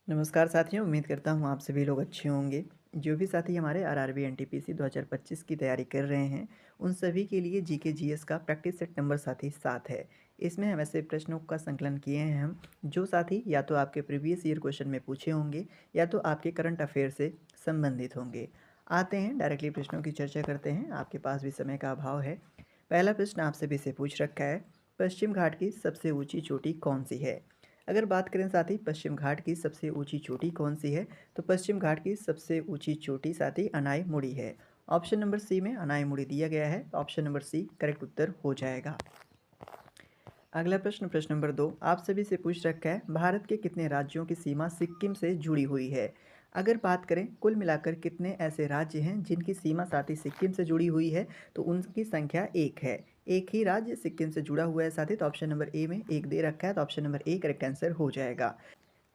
नमस्कार साथियों, उम्मीद करता हूँ आप सभी लोग अच्छे होंगे। जो भी साथी हमारे आरआरबी एनटीपीसी 2025 की तैयारी कर रहे हैं, उन सभी के लिए जीके जीएस का प्रैक्टिस सेट नंबर साथी 7 है। इसमें हम ऐसे प्रश्नों का संकलन किए हैं जो साथी या तो आपके प्रीवियस ईयर क्वेश्चन में पूछे होंगे या तो आपके करंट अफेयर से संबंधित होंगे। आते हैं डायरेक्टली प्रश्नों की चर्चा करते हैं, आपके पास भी समय का अभाव है। पहला प्रश्न आप सभी से पूछ रखा है, पश्चिम घाट की सबसे ऊँची चोटी कौन सी है? अगर बात करें साथी पश्चिम घाट की सबसे ऊंची चोटी कौन सी है, तो पश्चिम घाट की सबसे ऊंची चोटी साथी अनाईमुड़ी है। ऑप्शन नंबर सी में अनाईमुड़ी दिया गया है, तो ऑप्शन नंबर सी करेक्ट उत्तर हो जाएगा। अगला प्रश्न प्रश्न नंबर 2 आप सभी से पूछ रखा है, भारत के कितने राज्यों की सीमा सिक्किम से जुड़ी हुई है? अगर बात करें कुल मिलाकर कितने ऐसे राज्य हैं जिनकी सीमा साथी सिक्किम से जुड़ी हुई है, तो उनकी संख्या एक है। एक ही राज्य सिक्किम से जुड़ा हुआ है साथी, तो ऑप्शन नंबर ए में एक दे रखा है, तो option number A correct answer हो जाएगा।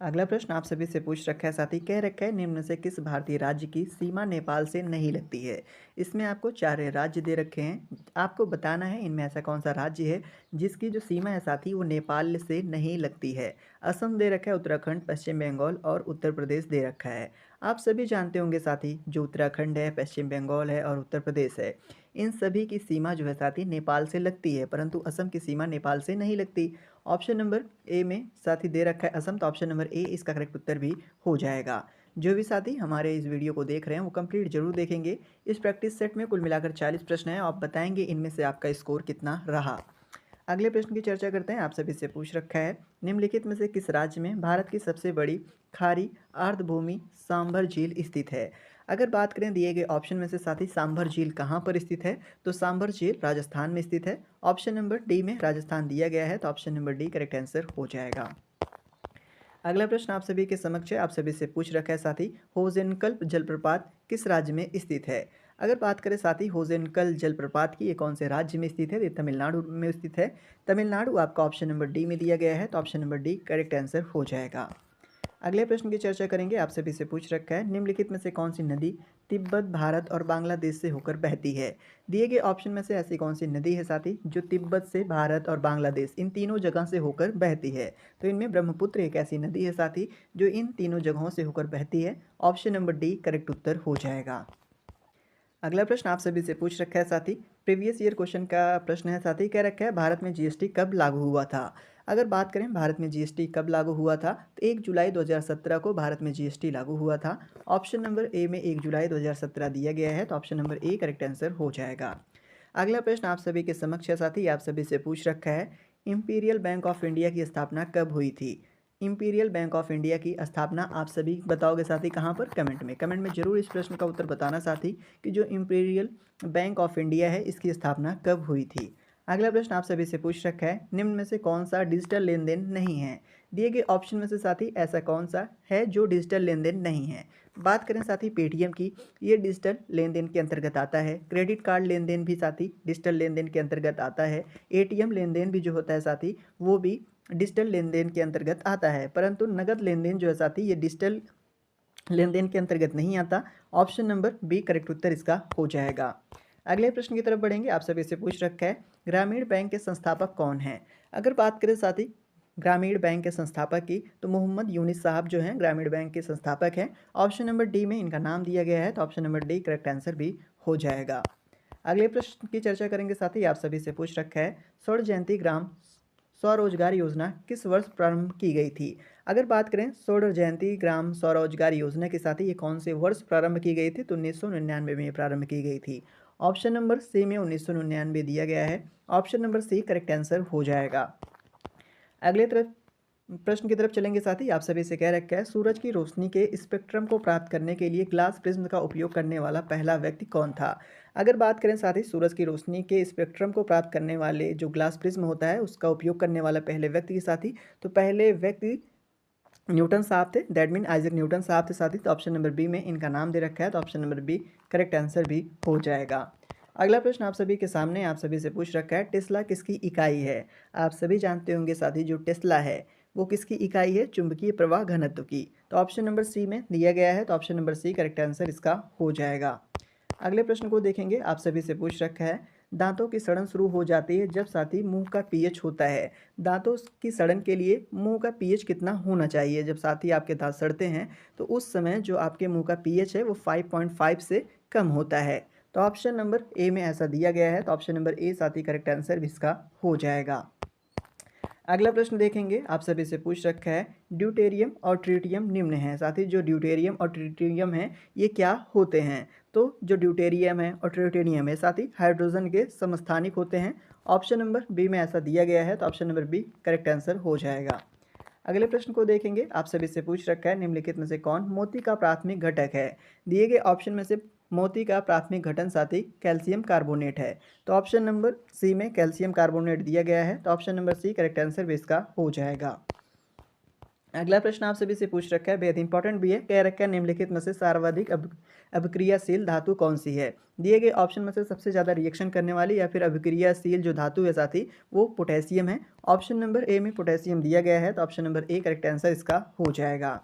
अगला प्रश्न आप सभी से पूछ रखा है साथी, कह रखा है निम्न में से किस भारतीय राज्य की सीमा नेपाल से नहीं लगती है? इसमें आपको 4 राज्य दे रखे हैं, आपको बताना है इनमें ऐसा कौन सा राज्य है जिसकी जो सीमा है साथी वो नेपाल से नहीं लगती है। असम दे रखा है, उत्तराखंड, पश्चिम बंगाल और उत्तर प्रदेश दे रखा है। आप सभी जानते होंगे साथी, जो उत्तराखंड है, पश्चिम बंगाल है और उत्तर प्रदेश है, इन सभी की सीमा जो है साथी नेपाल से लगती है, परंतु असम की सीमा नेपाल से नहीं लगती। ऑप्शन नंबर ए में साथी दे रखा है असम, तो ऑप्शन नंबर ए इसका करेक्ट उत्तर भी हो जाएगा। जो भी साथी हमारे इस वीडियो को देख रहे हैं वो कंप्लीट जरूर देखेंगे। इस प्रैक्टिस सेट में कुल मिलाकर 40 प्रश्न हैं, आप बताएंगे इनमें से आपका स्कोर कितना रहा। अगले प्रश्न की चर्चा करते हैं, आप सभी से पूछ रखा है, निम्नलिखित में से किस राज्य में भारत की सबसे बड़ी खारी अर्धभूमि सांभर झील स्थित है? अगर बात करें दिए गए ऑप्शन में से साथी सांभर झील कहाँ पर स्थित है, तो सांभर झील राजस्थान में स्थित है। ऑप्शन नंबर डी में राजस्थान दिया गया है, तो option number D correct answer हो जाएगा। अगला प्रश्न आप सभी के समक्ष है, आप सभी से पूछ रखा है साथी, होजेनकल्प जलप्रपात किस राज्य में स्थित है? अगर बात करें साथी होजेनकल जलप्रपात की, ये कौन से राज्य में स्थित है? ये तमिलनाडु में स्थित है। तमिलनाडु आपका ऑप्शन नंबर डी में दिया गया है, तो option number D correct answer हो जाएगा। अगले प्रश्न की चर्चा करेंगे, आप सभी से पूछ रखा है, निम्नलिखित में से कौन सी नदी तिब्बत, भारत और बांग्लादेश से होकर बहती है? दिए गए ऑप्शन में से ऐसी कौन सी नदी है साथी जो तिब्बत से, भारत और बांग्लादेश इन तीनों जगह से होकर बहती है? तो इनमें ब्रह्मपुत्र एक ऐसी नदी है साथी जो इन तीनों जगहों से होकर बहती है। ऑप्शन नंबर डी करेक्ट उत्तर हो जाएगा। अगला प्रश्न आप सभी से पूछ रखा है साथी, प्रीवियस ईयर क्वेश्चन का प्रश्न है साथी, कह रखा है भारत में जीएसटी कब लागू हुआ था? अगर बात करें भारत में जीएसटी कब लागू हुआ था, तो 1 जुलाई 2017 को भारत में जीएसटी लागू हुआ था। ऑप्शन नंबर ए में 1 जुलाई 2017 दिया गया है, तो option number A correct answer हो जाएगा। अगला प्रश्न आप सभी के समक्ष है साथी, आप सभी से पूछ रखा है, इंपीरियल बैंक ऑफ इंडिया की स्थापना कब हुई थी? इंपीरियल बैंक ऑफ इंडिया की स्थापना आप सभी बताओगे साथी कहाँ पर? कमेंट में जरूर इस प्रश्न का उत्तर बताना साथी कि जो इंपीरियल बैंक ऑफ इंडिया है इसकी स्थापना कब हुई थी। अगला प्रश्न आप सभी से पूछ रखा है, निम्न में से कौन सा डिजिटल लेन देन नहीं है? दिए गए ऑप्शन में से साथी ऐसा कौन सा है जो डिजिटल लेन देन नहीं है? बात करें साथी पेटीएम की, ये डिजिटल लेन देन के अंतर्गत आता है। क्रेडिट कार्ड लेन देन भी साथी डिजिटल लेन देन के अंतर्गत आता है। एटीएम लेन देन भी जो होता है साथी वो भी डिजिटल लेन देन के अंतर्गत आता है, परंतु नगद लेन देन जो है साथी ये डिजिटल लेन देन के अंतर्गत नहीं आता। ऑप्शन नंबर बी करेक्ट उत्तर इसका हो जाएगा। अगले प्रश्न की तरफ बढ़ेंगे, आप सभी से पूछ रखा है, ग्रामीण बैंक के संस्थापक कौन हैं? अगर बात करें साथी ग्रामीण बैंक के संस्थापक की, तो मोहम्मद यूनिस साहब जो हैं ग्रामीण बैंक के संस्थापक हैं। ऑप्शन नंबर डी में इनका नाम दिया गया है, तो option number D correct answer भी हो जाएगा। अगले प्रश्न की चर्चा करेंगे साथी, आप सभी से पूछ रखा है, स्वर्ण जयंती ग्राम स्वरोजगार योजना किस वर्ष प्रारंभ की गई थी? अगर बात करें स्वर्ण जयंती ग्राम स्वरोजगार योजना के साथ ही ये कौन से वर्ष प्रारंभ की गई थी, तो 1999 में प्रारंभ की गई थी। ऑप्शन नंबर सी में 1999 दिया गया है, option number C correct answer हो जाएगा। अगले तरफ प्रश्न की तरफ चलेंगे साथी, आप सभी से कह रखा है, सूरज की रोशनी के स्पेक्ट्रम को प्राप्त करने के लिए ग्लास प्रिज्म का उपयोग करने वाला पहला व्यक्ति कौन था? अगर बात करें साथी सूरज की रोशनी के स्पेक्ट्रम को प्राप्त करने वाले जो ग्लास प्रिज्म होता है उसका उपयोग करने वाला पहले व्यक्ति के साथी, तो पहले व्यक्ति न्यूटन साहब थे, दैट मीन आइजक न्यूटन साहब थे साथी, तो ऑप्शन नंबर बी में इनका नाम दे रखा है, तो option number B correct answer भी हो जाएगा। अगला प्रश्न आप सभी के सामने, आप सभी से पूछ रखा है, टेस्ला किसकी इकाई है? आप सभी जानते होंगे साथी जो टेस्ला है वो किसकी इकाई है? चुंबकीय प्रवाह घनत्व की। तो ऑप्शन नंबर सी में दिया गया है, तो option number C correct answer इसका हो जाएगा। अगले प्रश्न को देखेंगे, आप सभी से पूछ रखा है, दांतों की सड़न शुरू हो जाती है जब साथी मुंह का पीएच होता है। दांतों की सड़न के लिए मुंह का पीएच कितना होना चाहिए? जब साथी आपके दांत सड़ते हैं तो उस समय जो आपके मुंह का पीएच है वो 5.5 से कम होता है। तो ऑप्शन नंबर ए में ऐसा दिया गया है, तो ऑप्शन नंबर ए साथी करेक्ट आंसर इसका हो जाएगा। अगला प्रश्न देखेंगे, आप सभी से पूछ रखा है ड्यूटेरियम और ट्रिटियम निम्न हैं। साथ ही जो ड्यूटेरियम और ट्रिटियम है ये क्या होते हैं? तो जो ड्यूटेरियम है और ट्रिटियम है साथ ही हाइड्रोजन के समस्थानिक होते हैं। ऑप्शन नंबर बी में ऐसा दिया गया है, तो option number B correct answer हो जाएगा। अगले प्रश्न को देखेंगे, आप सभी से पूछ रखा है निम्नलिखित में से कौन मोती का प्राथमिक घटक है? दिए गए ऑप्शन में से मोती का प्राथमिक घटन साथी कैल्शियम कार्बोनेट है। तो ऑप्शन नंबर सी में कैल्शियम कार्बोनेट दिया गया है, तो option number C correct answer भी इसका हो जाएगा। अगला प्रश्न आप सभी से पूछ रखा है, बेहद इंपॉर्टेंट भी है, कह रखा है निम्नलिखित में से सर्वाधिक अभिक्रियाशील धातु कौन सी है? दिए गए ऑप्शन में से सबसे ज़्यादा रिएक्शन करने वाली या फिर अभिक्रियाशील जो धातु है साथी वो पोटेशियम है। ऑप्शन नंबर ए में पोटेशियम दिया गया है, तो option number A correct answer इसका हो जाएगा।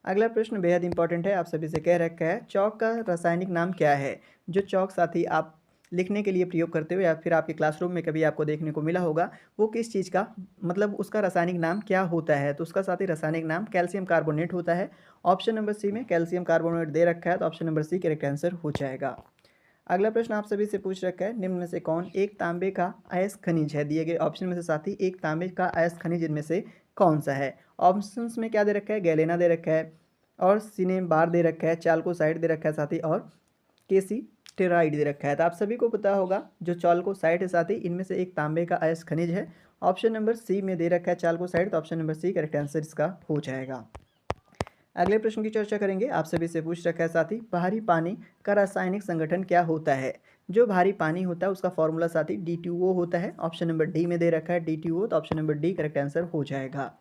अगला प्रश्न बेहद इंपॉर्टेंट है, आप सभी से कह रखा है चौक का रासायनिक नाम क्या है? जो चौक साथी आप लिखने के लिए प्रयोग करते हो या फिर आपके क्लासरूम में कभी आपको देखने को मिला होगा, वो किस चीज़ का मतलब उसका रासायनिक नाम क्या होता है? तो उसका साथी रासायनिक नाम कैल्शियम कार्बोनेट होता है। ऑप्शन नंबर सी में कैल्शियम कार्बोनेट दे रखा है, तो option number C correct answer हो जाएगा। अगला प्रश्न आप सभी से पूछ रखा है निम्न में से कौन एक तांबे का अयस्क खनिज है? दिए गए ऑप्शन में से साथी एक तांबे का अयस्क खनिज इनमें से कौन सा है? ऑप्शंस में क्या दे रखा है? गैलेना दे रखा है और सिनेबार दे रखा है, चाल्कोसाइड दे रखा है साथी और केसी टेराइड दे रखा है। तो आप सभी को पता होगा जो चाल्कोसाइड है साथी इनमें से एक तांबे का अयस्क खनिज है। ऑप्शन नंबर सी में दे रखा है चाल्कोसाइड, तो option number C correct answer इसका हो जाएगा। अगले प्रश्न की चर्चा करेंगे, आप सभी से पूछ रखा है साथी भारी पानी का रासायनिक संगठन क्या होता है? जो भारी पानी होता है उसका फॉर्मूला साथी D2O होता है। ऑप्शन नंबर डी में दे रखा है D2O, तो option number D correct answer हो जाएगा।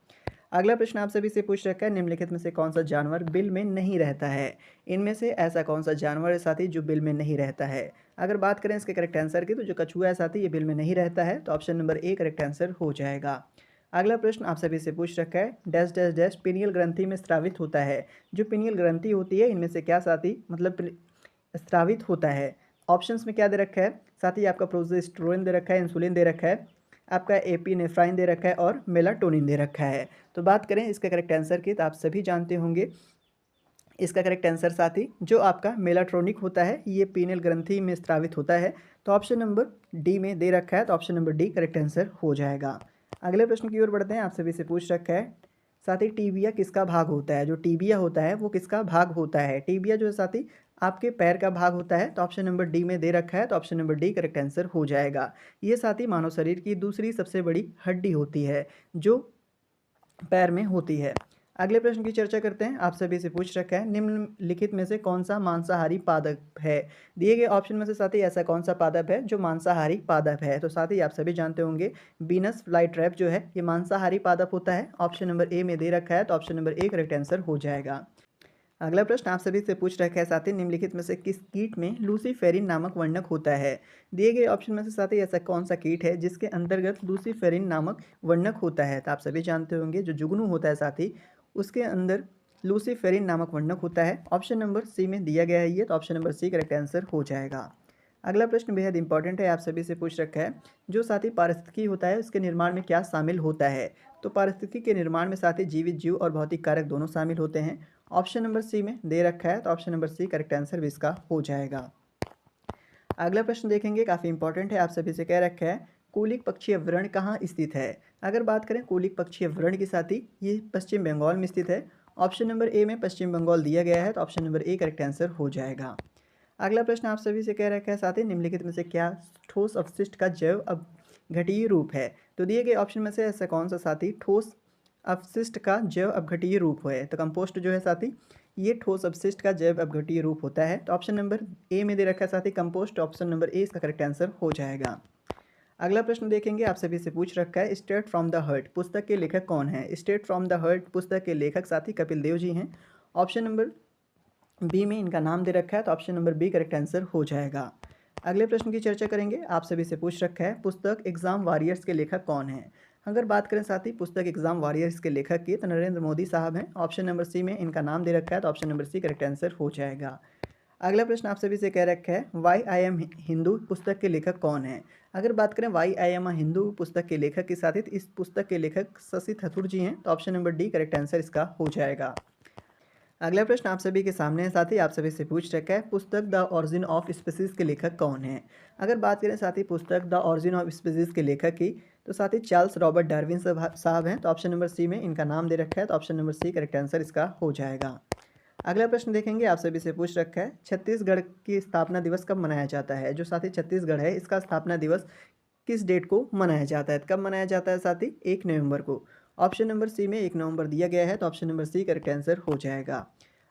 अगला प्रश्न आप सभी से पूछ रखा है निम्नलिखित में से कौन सा जानवर बिल में नहीं रहता है? इनमें से ऐसा कौन सा जानवर है साथी जो बिल में नहीं रहता है? अगर बात करें इसके करेक्ट आंसर की, तो जो कछुआ है साथी ये बिल में नहीं रहता है, तो option number A correct answer हो जाएगा। अगला प्रश्न आप सभी से पूछ रखा है डैश डैश डैश पिनियल ग्रंथि में स्रावित होता है। जो पिनियल ग्रंथि होती है इनमें से क्या साथी मतलब स्रावित होता है? ऑप्शंस में क्या दे रखा है साथी? आपका प्रोजेस्टेरोन दे रखा है, इंसुलिन दे रखा है, आपका एपिनेफ्राइन दे रखा है और मेलाटोनिन दे रखा है। तो बात करें इसका करेक्ट आंसर की, तो आप सभी जानते होंगे इसका करेक्ट आंसर साथी जो आपका मेलाट्रॉनिक होता है ये पीनियल ग्रंथि में स्रावित होता है। तो ऑप्शन नंबर डी में दे रखा है, तो option number D correct answer हो जाएगा। अगले प्रश्न की ओर बढ़ते हैं, आप सभी से पूछ रखा है साथी टीबिया किसका भाग होता है? जो टीबिया होता है वो किसका भाग होता है? टीबिया जो है साथी आपके पैर का भाग होता है, तो ऑप्शन नंबर डी में दे रखा है, तो option number D correct answer हो जाएगा। ये साथी मानव शरीर की दूसरी सबसे बड़ी हड्डी होती है जो पैर में होती है। अगले प्रश्न की चर्चा करते हैं, आप सभी से पूछ रखा है निम्नलिखित में से कौन सा मांसाहारी पादप है? दिए गए ऑप्शन में से साथी ऐसा कौन सा पादप है जो मांसाहारी पादप है? तो साथी आप सभी जानते होंगे बीनस फ्लाई ट्रैप जो है ये मांसाहारी पादप होता है। ऑप्शन नंबर ए में दे रखा है, तो option number A correct answer हो जाएगा। अगला प्रश्न आप सभी से पूछ रखा है साथी निम्नलिखित में से किस कीट में लूसीफेरिन नामक वर्णक होता है? दिए गए ऑप्शन में से साथी ऐसा कौन सा कीट है जिसके अंतर्गत लूसीफेरिन नामक वर्णक होता है? तो आप सभी जानते होंगे जो जुगनू होता है साथी उसके अंदर लूसीफेरिन नामक वर्णक होता है। ऑप्शन नंबर सी में दिया गया है ये, तो option number C correct answer हो जाएगा। अगला प्रश्न बेहद इंपॉर्टेंट है, आप सभी से पूछ रखा है जो साथी पारिस्थितिकी होता है उसके निर्माण में क्या शामिल होता है? तो पारिस्थितिकी के निर्माण में साथी जीवित जीव और भौतिक कारक दोनों शामिल होते हैं। ऑप्शन नंबर सी में दे रखा है, तो option number C correct answer भी इसका हो जाएगा। अगला प्रश्न देखेंगे, काफ़ी इंपॉर्टेंट है, आप सभी से कह रखा है कूलिक पक्षीय वृण कहाँ स्थित है? अगर बात करें कूलिक पक्षीय वृण के साथी ये पश्चिम बंगाल में स्थित है। ऑप्शन नंबर ए में पश्चिम बंगाल दिया गया है, तो option number A correct answer हो जाएगा। अगला प्रश्न आप सभी से कह रखा है साथी निम्नलिखित में से क्या ठोस अपशिष्ट का जैव अपघटीय रूप है? तो दिए गए ऑप्शन में से ऐसा कौन सा साथी ठोस अपशिष्ट का जैव अपघटीय रूप है? तो कंपोस्ट जो है साथी ये ठोस अपशिष्ट का जैव अपघटीय रूप होता है। तो ऑप्शन नंबर ए में दे रखा है साथी कंपोस्ट, ऑप्शन नंबर ए इसका करेक्ट आंसर हो जाएगा। अगला प्रश्न देखेंगे, आप सभी से पूछ रखा है स्ट्रेट फ्रॉम द हर्ट पुस्तक के लेखक कौन है? स्ट्रेट फ्रॉम द हर्ट पुस्तक के लेखक साथी कपिल देव जी हैं। ऑप्शन नंबर बी में इनका नाम दे रखा है, तो option number B correct answer हो जाएगा। अगले प्रश्न की चर्चा करेंगे, आप सभी से पूछ रखा है पुस्तक एग्जाम वॉरियर्स के लेखक कौन है? अगर बात करें साथी पुस्तक एग्जाम वॉरियर्स के लेखक की, तो नरेंद्र मोदी साहब हैं। ऑप्शन नंबर सी में इनका नाम दे रखा है, तो option number C correct answer हो जाएगा। अगला प्रश्न आप सभी से कह रखा है वाई आई एम हिंदू पुस्तक के लेखक कौन है। अगर बात करें वाई आई एम हिंदू पुस्तक के लेखक के साथ ही तो इस पुस्तक के लेखक शशि थरूर जी हैं, तो option number D correct answer इसका हो जाएगा। अगला प्रश्न आप सभी के सामने है साथी, आप सभी से पूछ रखा है पुस्तक द ऑरिजिन ऑफ स्पीसीज के लेखक कौन है। अगर बात करें साथी पुस्तक द ऑरिजिन ऑफ स्पीसीज के लेखक की, तो साथी चार्ल्स रॉबर्ट डार्विन साहब हैं, तो ऑप्शन नंबर सी में इनका नाम दे रखा है, तो option number C correct answer इसका हो जाएगा। अगला प्रश्न देखेंगे, आप सभी से पूछ रखा है छत्तीसगढ़ की स्थापना दिवस कब मनाया जाता है। जो साथी छत्तीसगढ़ है इसका स्थापना दिवस किस डेट को मनाया जाता है, कब मनाया जाता है साथी, 1 नवंबर को। ऑप्शन नंबर सी में 1 नवंबर दिया गया है, तो option number C correct answer हो जाएगा।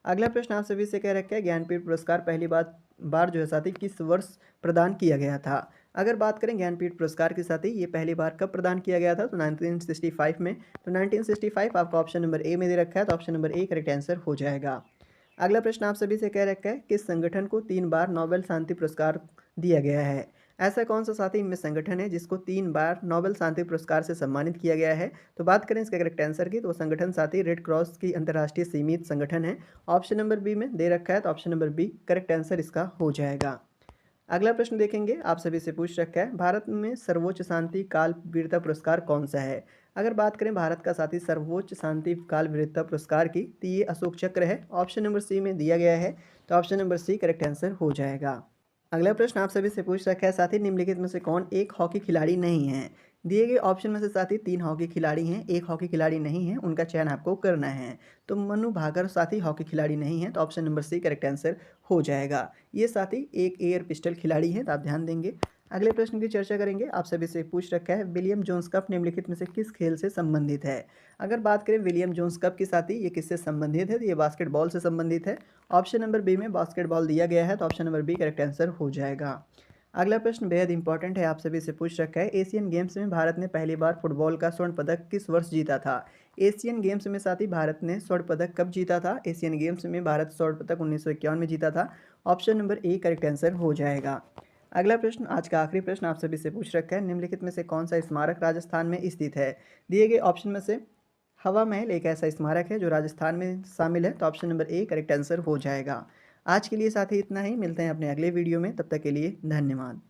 अगला प्रश्न आप सभी से कह रखा है ज्ञानपीठ पुरस्कार पहली बार जो है साथी किस वर्ष प्रदान किया गया था। अगर बात करें ज्ञानपीठ पुरस्कार के साथी ये पहली बार कब प्रदान किया गया था, तो 1965 में। तो 1965 आपका ऑप्शन नंबर ए में दे रखा है, तो option number A correct answer हो जाएगा। अगला प्रश्न आप सभी से कह रखा है किस संगठन को 3 बार नोबेल शांति पुरस्कार दिया गया है। ऐसा कौन सा साथी इनमें संगठन है जिसको 3 बार नोबेल शांति पुरस्कार से सम्मानित किया गया है। तो बात करें इसका करेक्ट आंसर की, तो वो संगठन साथी रेड क्रॉस की अंतर्राष्ट्रीय सीमित संगठन है। ऑप्शन नंबर बी में दे रखा है, तो option number B correct answer इसका हो जाएगा। अगला प्रश्न देखेंगे, आप सभी से पूछ रखा है भारत में सर्वोच्च शांति काल वीरता पुरस्कार कौन सा है। अगर बात करें भारत का साथी सर्वोच्च शांति काल वीरता पुरस्कार की, तो ये अशोक चक्र है, ऑप्शन नंबर सी में दिया गया है, तो option number C correct answer हो जाएगा। अगला प्रश्न आप सभी से पूछ रखा है साथी निम्नलिखित में से कौन एक हॉकी खिलाड़ी नहीं है। दिए गए ऑप्शन में से साथी 3 हॉकी खिलाड़ी हैं, एक हॉकी खिलाड़ी नहीं है, उनका चयन आपको करना है। तो मनु भाकर साथी हॉकी खिलाड़ी नहीं है, तो option number C correct answer हो जाएगा। ये साथी एक एयर पिस्टल खिलाड़ी हैं, तो आप ध्यान देंगे। अगले प्रश्न की चर्चा करेंगे, आप सभी से पूछ रखा है विलियम जोन्स कप निम्नलिखित में से किस खेल से संबंधित है। अगर बात करें विलियम जोन्स कप की साथी ये किससे संबंधित है, तो ये बास्केटबॉल से संबंधित है। ऑप्शन नंबर बी में बास्केटबॉल दिया गया है, तो option number B correct answer हो जाएगा। अगला प्रश्न बेहद इंपॉर्टेंट है, आप सभी से पूछ रखा है एशियन गेम्स में भारत ने पहली बार फुटबॉल का स्वर्ण पदक किस वर्ष जीता था। एशियन गेम्स में साथी भारत ने स्वर्ण पदक कब जीता था। एशियन गेम्स में भारत स्वर्ण पदक 1951 में जीता था। Option number A correct answer हो जाएगा। अगला प्रश्न आज का आखिरी प्रश्न आप सभी से पूछ रखा है निम्नलिखित में से कौन सा स्मारक राजस्थान में स्थित है। दिए गए ऑप्शन में से हवा महल एक ऐसा स्मारक है जो राजस्थान में शामिल है, तो option number A correct answer हो जाएगा। आज के लिए साथ ही इतना ही, मिलते हैं अपने अगले वीडियो में, तब तक के लिए धन्यवाद।